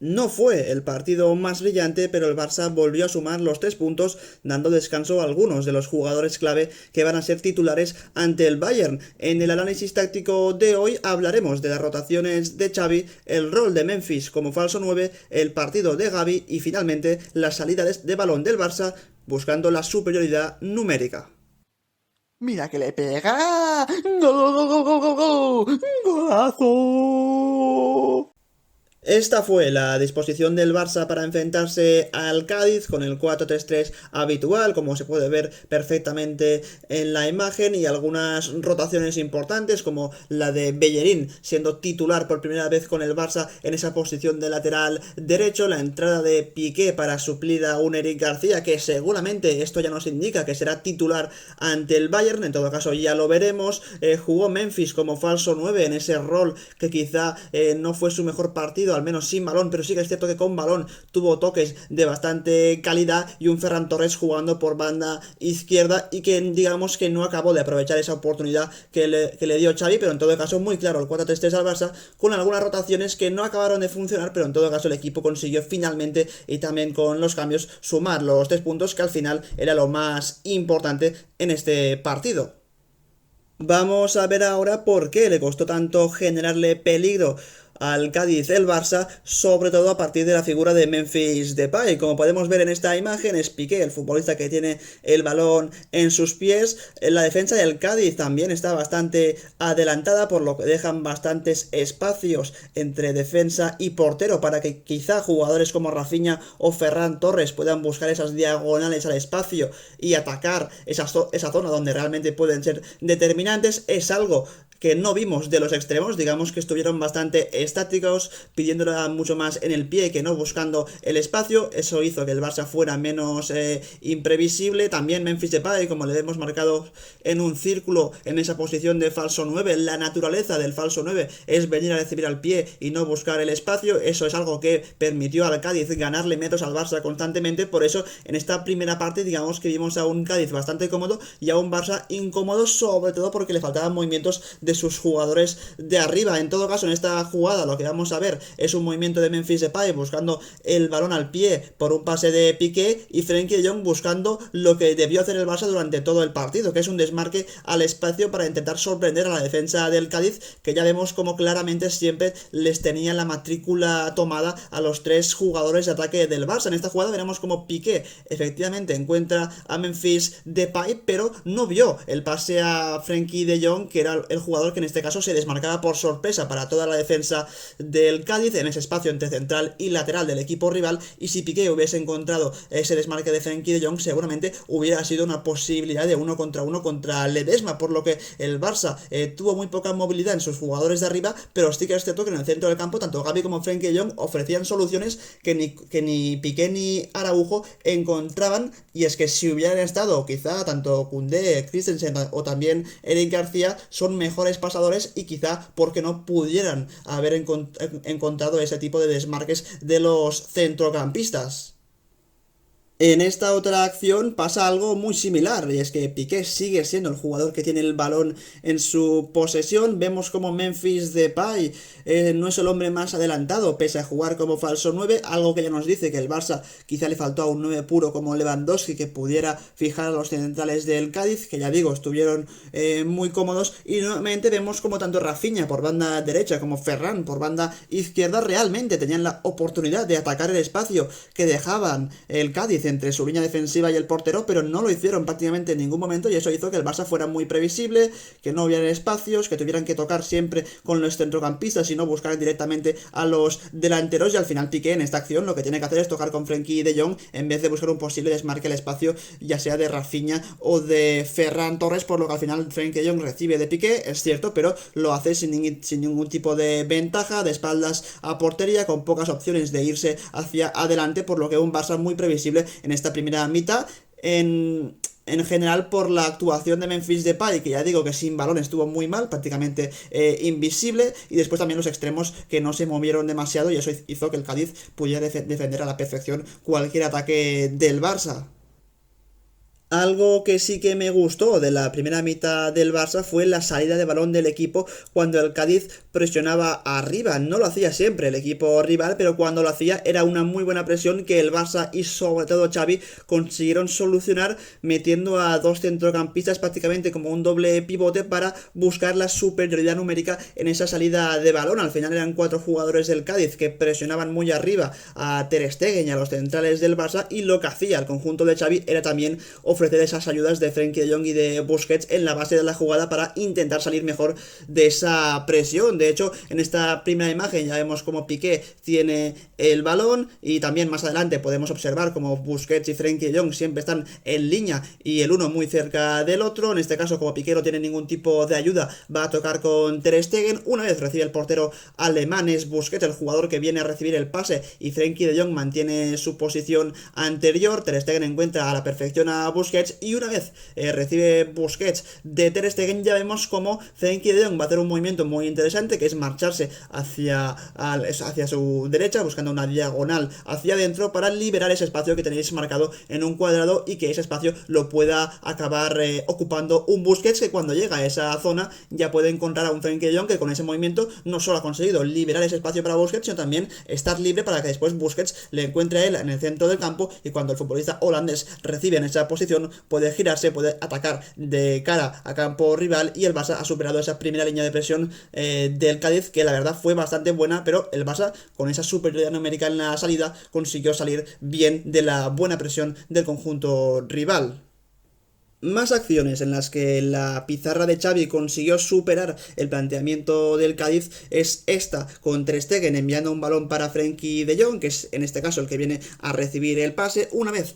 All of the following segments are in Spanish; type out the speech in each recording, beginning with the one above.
No fue el partido más brillante, pero el Barça volvió a sumar los 3 puntos, dando descanso a algunos de los jugadores clave que van a ser titulares ante el Bayern. En el análisis táctico de hoy hablaremos de las rotaciones de Xavi, el rol de Memphis como falso 9, el partido de Gavi y finalmente la salida de balón del Barça buscando la superioridad numérica. Mira que le pega. ¡Gol, gol, gol, gol, gol, gol! ¡Golazo! Esta fue la disposición del Barça para enfrentarse al Cádiz con el 4-3-3 habitual, como se puede ver perfectamente en la imagen, y algunas rotaciones importantes como la de Bellerín siendo titular por primera vez con el Barça en esa posición de lateral derecho, la entrada de Piqué para suplir a un Eric García que seguramente esto ya nos indica que será titular ante el Bayern, en todo caso ya lo veremos. Jugó Memphis como falso 9 en ese rol que quizá no fue su mejor partido, al menos sin balón, pero sí que es cierto que con balón tuvo toques de bastante calidad, y un Ferran Torres jugando por banda izquierda y que digamos que no acabó de aprovechar esa oportunidad que le dio Xavi, pero en todo caso muy claro el 4-3-3 al Barça, con algunas rotaciones que no acabaron de funcionar, pero en todo caso el equipo consiguió finalmente, y también con los cambios, sumar los 3 puntos que al final era lo más importante en este partido. Vamos a ver ahora por qué le costó tanto generarle peligro al Cádiz el Barça, sobre todo a partir de la figura de Memphis Depay. Como podemos ver en esta imagen, es Piqué, el futbolista que tiene el balón en sus pies. En la defensa del Cádiz también está bastante adelantada, por lo que dejan bastantes espacios entre defensa y portero para que quizá jugadores como Rafinha o Ferran Torres puedan buscar esas diagonales al espacio y atacar esa zona donde realmente pueden ser determinantes. Es algo que no vimos de los extremos, digamos que estuvieron bastante estáticos, pidiéndola mucho más en el pie que no buscando el espacio. Eso hizo que el Barça fuera menos imprevisible. También Memphis Depay, como le hemos marcado en un círculo en esa posición de falso 9, la naturaleza del falso 9 es venir a recibir al pie y no buscar el espacio. Eso es algo que permitió al Cádiz ganarle metros al Barça constantemente. Por eso en esta primera parte digamos que vimos a un Cádiz bastante cómodo y a un Barça incómodo, sobre todo porque le faltaban movimientos de sus jugadores de arriba. En todo caso, en esta jugada lo que vamos a ver es un movimiento de Memphis Depay buscando el balón al pie por un pase de Piqué, y Frenkie de Jong buscando lo que debió hacer el Barça durante todo el partido, que es un desmarque al espacio para intentar sorprender a la defensa del Cádiz, que ya vemos como claramente siempre les tenía la matrícula tomada a los 3 jugadores de ataque del Barça. En esta jugada veremos como Piqué efectivamente encuentra a Memphis Depay, pero no vio el pase a Frenkie de Jong, que era el jugador que en este caso se desmarcaba por sorpresa para toda la defensa del Cádiz en ese espacio entre central y lateral del equipo rival. Y si Piqué hubiese encontrado ese desmarque de Frenkie de Jong, seguramente hubiera sido una posibilidad de 1 contra 1 contra Ledesma, por lo que el Barça tuvo muy poca movilidad en sus jugadores de arriba, pero sí que es cierto que en el centro del campo tanto Gavi como Frenkie de Jong ofrecían soluciones que ni Piqué ni Araujo encontraban. Y es que si hubieran estado quizá tanto Koundé, Christensen o también Eric García, son mejores pasadores y quizá porque no pudieran haber encontrado ese tipo de desmarques de los centrocampistas. En esta otra acción pasa algo muy similar, y es que Piqué sigue siendo el jugador que tiene el balón en su posesión. Vemos como Memphis Depay no es el hombre más adelantado, pese a jugar como falso 9, algo que ya nos dice que el Barça quizá le faltó a un 9 puro como Lewandowski que pudiera fijar a los centrales del Cádiz, que ya digo, estuvieron muy cómodos. Y nuevamente vemos como tanto Rafinha por banda derecha como Ferran por banda izquierda realmente tenían la oportunidad de atacar el espacio que dejaban el Cádiz entre su línea defensiva y el portero, pero no lo hicieron prácticamente en ningún momento, y eso hizo que el Barça fuera muy previsible, que no hubiera espacios, que tuvieran que tocar siempre con los centrocampistas y no buscar directamente a los delanteros. Y al final Piqué en esta acción lo que tiene que hacer es tocar con Frenkie de Jong en vez de buscar un posible desmarque al espacio, ya sea de Rafinha o de Ferran Torres, por lo que al final Frenkie de Jong recibe de Piqué, es cierto, pero lo hace sin ningún tipo de ventaja, de espaldas a portería, con pocas opciones de irse hacia adelante, por lo que un Barça muy previsible en esta primera mitad. En general, por la actuación de Memphis Depay, que ya digo que sin balón estuvo muy mal, prácticamente invisible, y después también los extremos que no se movieron demasiado, y eso hizo que el Cádiz pudiera defender a la perfección cualquier ataque del Barça. Algo que sí que me gustó de la primera mitad del Barça fue la salida de balón del equipo cuando el Cádiz presionaba arriba. No lo hacía siempre el equipo rival, pero cuando lo hacía era una muy buena presión que el Barça y sobre todo Xavi consiguieron solucionar metiendo a dos centrocampistas prácticamente como un doble pivote para buscar la superioridad numérica en esa salida de balón. Al final eran cuatro jugadores del Cádiz que presionaban muy arriba a Ter Stegen y a los centrales del Barça, y lo que hacía el conjunto de Xavi era también ofrecer esas ayudas de Frenkie de Jong y de Busquets en la base de la jugada para intentar salir mejor de esa presión. De hecho, en esta primera imagen ya vemos como Piqué tiene el balón, y también más adelante podemos observar como Busquets y Frenkie de Jong siempre están en línea y el uno muy cerca del otro. En este caso, como Piqué no tiene ningún tipo de ayuda, va a tocar con Ter Stegen. Una vez recibe el portero alemán, es Busquets el jugador que viene a recibir el pase, y Frenkie de Jong mantiene su posición anterior. Ter Stegen encuentra a la perfección a Busquets, y una vez recibe Busquets de Ter Stegen, ya vemos como Frenkie de Jong va a hacer un movimiento muy interesante, que es marcharse hacia su derecha, buscando una diagonal hacia adentro para liberar ese espacio que tenéis marcado en un cuadrado, y que ese espacio lo pueda acabar ocupando un Busquets, que cuando llega a esa zona ya puede encontrar a un Frenkie de Jong que con ese movimiento no solo ha conseguido liberar ese espacio para Busquets, sino también estar libre para que después Busquets le encuentre a él en el centro del campo, y cuando el futbolista holandés recibe en esa posición puede girarse, puede atacar de cara a campo rival, y el Barça ha superado esa primera línea de presión del Cádiz, que la verdad fue bastante buena, pero el Barça con esa superioridad numérica en la salida consiguió salir bien de la buena presión del conjunto rival. Más acciones en las que la pizarra de Xavi consiguió superar el planteamiento del Cádiz es esta, con Ter Stegen enviando un balón para Frenkie de Jong, que es en este caso el que viene a recibir el pase. Una vez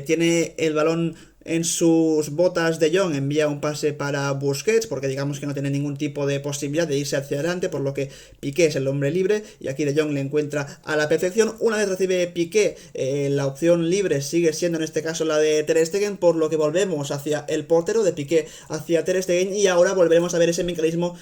tiene el balón en sus botas, de Jong envía un pase para Busquets, porque digamos que no tiene ningún tipo de posibilidad de irse hacia adelante, por lo que Piqué es el hombre libre, y aquí de Jong le encuentra a la perfección. Una vez recibe Piqué, la opción libre sigue siendo en este caso la de Ter Stegen, por lo que volvemos hacia el portero, de Piqué hacia Ter Stegen, y ahora volveremos a ver ese mecanismo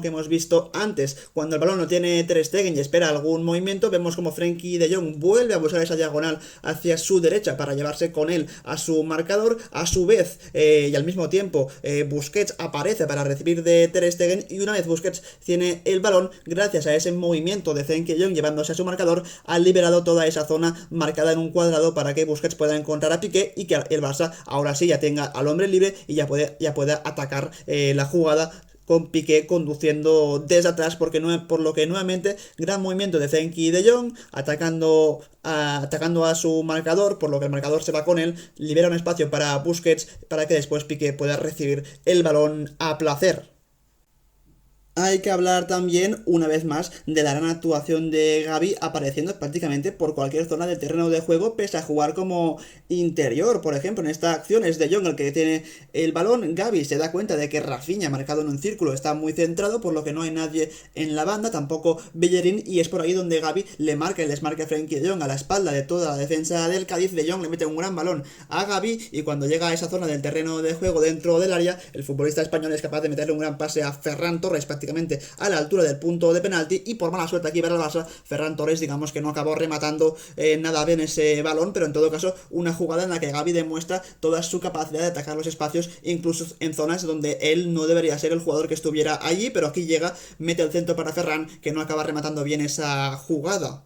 que hemos visto antes. Cuando el balón no tiene Ter Stegen y espera algún movimiento, vemos como Frenkie de Jong vuelve a buscar esa diagonal hacia su derecha para llevarse con él a su marcador. A su vez y al mismo tiempo Busquets aparece para recibir de Ter Stegen, y una vez Busquets tiene el balón, gracias a ese movimiento de Frenkie de Jong llevándose a su marcador, ha liberado toda esa zona marcada en un cuadrado para que Busquets pueda encontrar a Piqué, y que el Barça ahora sí ya tenga al hombre libre y ya pueda atacar la jugada con Piqué conduciendo desde atrás, por lo que nuevamente gran movimiento de Frenkie de Jong atacando a su marcador, por lo que el marcador se va con él, libera un espacio para Busquets para que después Piqué pueda recibir el balón a placer. Hay que hablar también, una vez más, de la gran actuación de Gavi, apareciendo prácticamente por cualquier zona del terreno de juego, pese a jugar como interior. Por ejemplo, en esta acción es De Jong el que tiene el balón. Gavi se da cuenta de que Rafinha, marcado en un círculo, está muy centrado, por lo que no hay nadie en la banda, tampoco Bellerín, y es por ahí donde Gavi le marca el desmarque a Frenkie de Jong a la espalda de toda la defensa del Cádiz. De Jong le mete un gran balón a Gavi, y cuando llega a esa zona del terreno de juego dentro del área, el futbolista español es capaz de meterle un gran pase a Ferran Torres, prácticamente a la altura del punto de penalti, y por mala suerte aquí para el Barça, Ferran Torres digamos que no acabó rematando nada bien ese balón, pero en todo caso una jugada en la que Gavi demuestra toda su capacidad de atacar los espacios, incluso en zonas donde él no debería ser el jugador que estuviera allí, pero aquí llega, mete el centro para Ferran, que no acaba rematando bien esa jugada.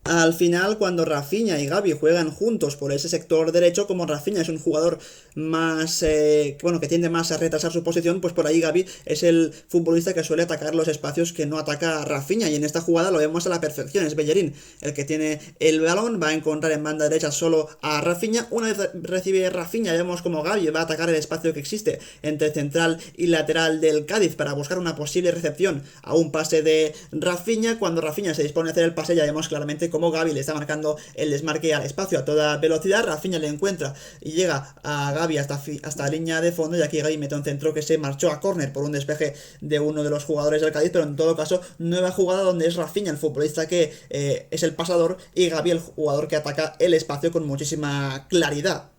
Al final, cuando Rafinha y Gavi juegan juntos por ese sector derecho, como Rafinha es un jugador más, que tiende más a retrasar su posición, pues por ahí Gavi es el futbolista que suele atacar los espacios que no ataca Rafinha, y en esta jugada lo vemos a la perfección. Es Bellerín el que tiene el balón, va a encontrar en banda derecha solo a Rafinha. Una vez recibe Rafinha, vemos como Gavi va a atacar el espacio que existe entre central y lateral del Cádiz para buscar una posible recepción a un pase de Rafinha. Cuando Rafinha se dispone a hacer el pase, ya vemos claramente como Gavi le está marcando el desmarque al espacio a toda velocidad. Rafinha le encuentra y llega a Gavi hasta la línea de fondo, y aquí Gavi mete un centro que se marchó a córner por un despeje de uno de los jugadores del Cádiz, pero en todo caso nueva jugada donde es Rafinha el futbolista que es el pasador, y Gavi el jugador que ataca el espacio con muchísima claridad.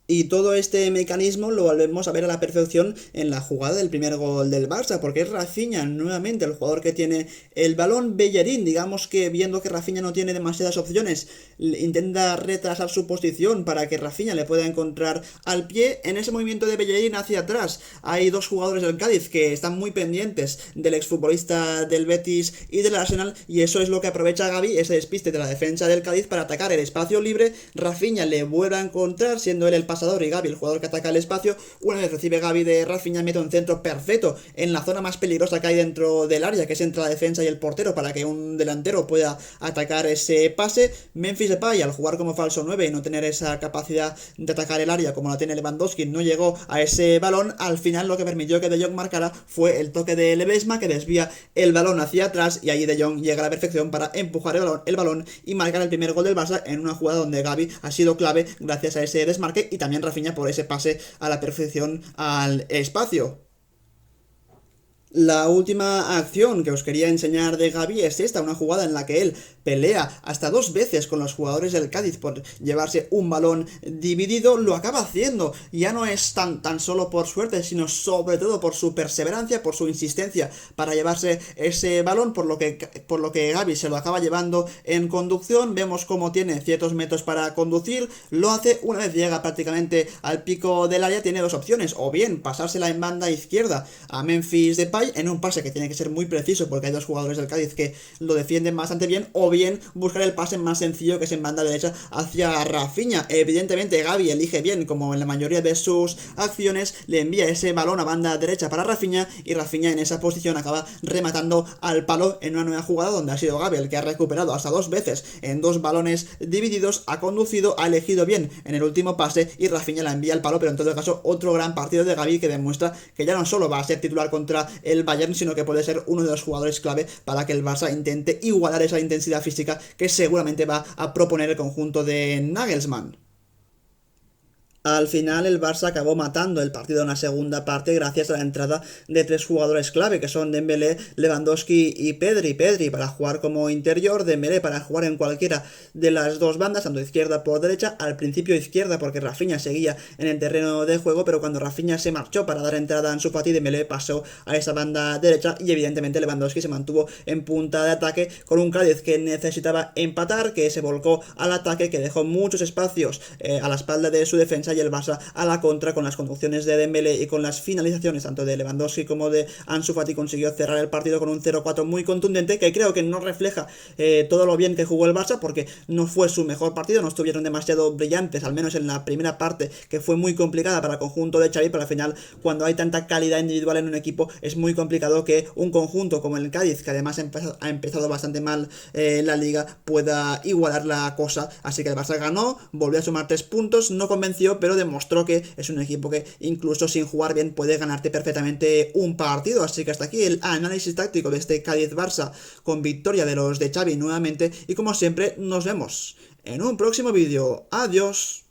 Y todo este mecanismo lo volvemos a ver a la perfección en la jugada del primer gol del Barça, porque es Rafinha nuevamente el jugador que tiene el balón. Bellerín, digamos que viendo que Rafinha no tiene demasiadas opciones, intenta retrasar su posición para que Rafinha le pueda encontrar al pie. En ese movimiento de Bellerín hacia atrás hay dos jugadores del Cádiz que están muy pendientes del exfutbolista del Betis y del Arsenal, y eso es lo que aprovecha Gavi, ese despiste de la defensa del Cádiz para atacar el espacio libre. Rafinha le vuelve a encontrar, siendo él el pasador y Gavi el jugador que ataca el espacio. Una vez recibe Gavi de Rafinha, mete un centro perfecto en la zona más peligrosa que hay dentro del área, que es entre la defensa y el portero, para que un delantero pueda atacar ese pase. Memphis Depay, al jugar como falso 9 y no tener esa capacidad de atacar el área como la tiene Lewandowski, no llegó a ese balón. Al final lo que permitió que De Jong marcara fue el toque de Ledesma, que desvía el balón hacia atrás, y ahí De Jong llega a la perfección para empujar el balón y marcar el primer gol del Barça en una jugada donde Gavi ha sido clave gracias a ese desmarque, y también Rafinha por ese pase a la perfección al espacio. La última acción que os quería enseñar de Gavi es esta, una jugada en la que él pelea hasta dos veces con los jugadores del Cádiz por llevarse un balón dividido. Lo acaba haciendo, ya no es tan solo por suerte, sino sobre todo por su perseverancia, por su insistencia para llevarse ese balón, por lo que Gavi se lo acaba llevando en conducción. Vemos cómo tiene ciertos metros para conducir, lo hace. Una vez llega prácticamente al pico del área, tiene dos opciones: o bien pasársela en banda izquierda a Memphis Depay en un pase que tiene que ser muy preciso porque hay dos jugadores del Cádiz que lo defienden bastante bien, o bien buscar el pase más sencillo, que es en banda derecha hacia Rafinha. Evidentemente Gavi elige bien, como en la mayoría de sus acciones, le envía ese balón a banda derecha para Rafinha, y Rafinha en esa posición acaba rematando al palo en una nueva jugada donde ha sido Gavi el que ha recuperado hasta dos veces en dos balones divididos, ha conducido, ha elegido bien en el último pase y Rafinha la envía al palo. Pero en todo caso, otro gran partido de Gavi que demuestra que ya no solo va a ser titular contra el Bayern, sino que puede ser uno de los jugadores clave para que el Barça intente igualar esa intensidad física que seguramente va a proponer el conjunto de Nagelsmann. Al final el Barça acabó matando el partido en la segunda parte gracias a la entrada de tres jugadores clave, que son Dembélé, Lewandowski y Pedri. Pedri para jugar como interior, Dembélé para jugar en cualquiera de las dos bandas, tanto izquierda por derecha. Al principio izquierda porque Rafinha seguía en el terreno de juego, pero cuando Rafinha se marchó para dar entrada a Ansu Fati, Dembélé pasó a esa banda derecha, y evidentemente Lewandowski se mantuvo en punta de ataque con un Cádiz que necesitaba empatar, que se volcó al ataque, que dejó muchos espacios a la espalda de su defensa, y el Barça a la contra con las conducciones de Dembélé y con las finalizaciones tanto de Lewandowski como de Ansu Fati consiguió cerrar el partido con un 0-4 muy contundente, que creo que no refleja todo lo bien que jugó el Barça, porque no fue su mejor partido, no estuvieron demasiado brillantes, al menos en la primera parte, que fue muy complicada para el conjunto de Xavi. Pero al final, cuando hay tanta calidad individual en un equipo, es muy complicado que un conjunto como el Cádiz, que además ha empezado bastante mal la liga, pueda igualar la cosa. Así que el Barça ganó, volvió a sumar 3 puntos, no convenció, pero demostró que es un equipo que incluso sin jugar bien puede ganarte perfectamente un partido. Así que hasta aquí el análisis táctico de este Cádiz-Barça, con victoria de los de Xavi nuevamente, y como siempre nos vemos en un próximo vídeo. Adiós.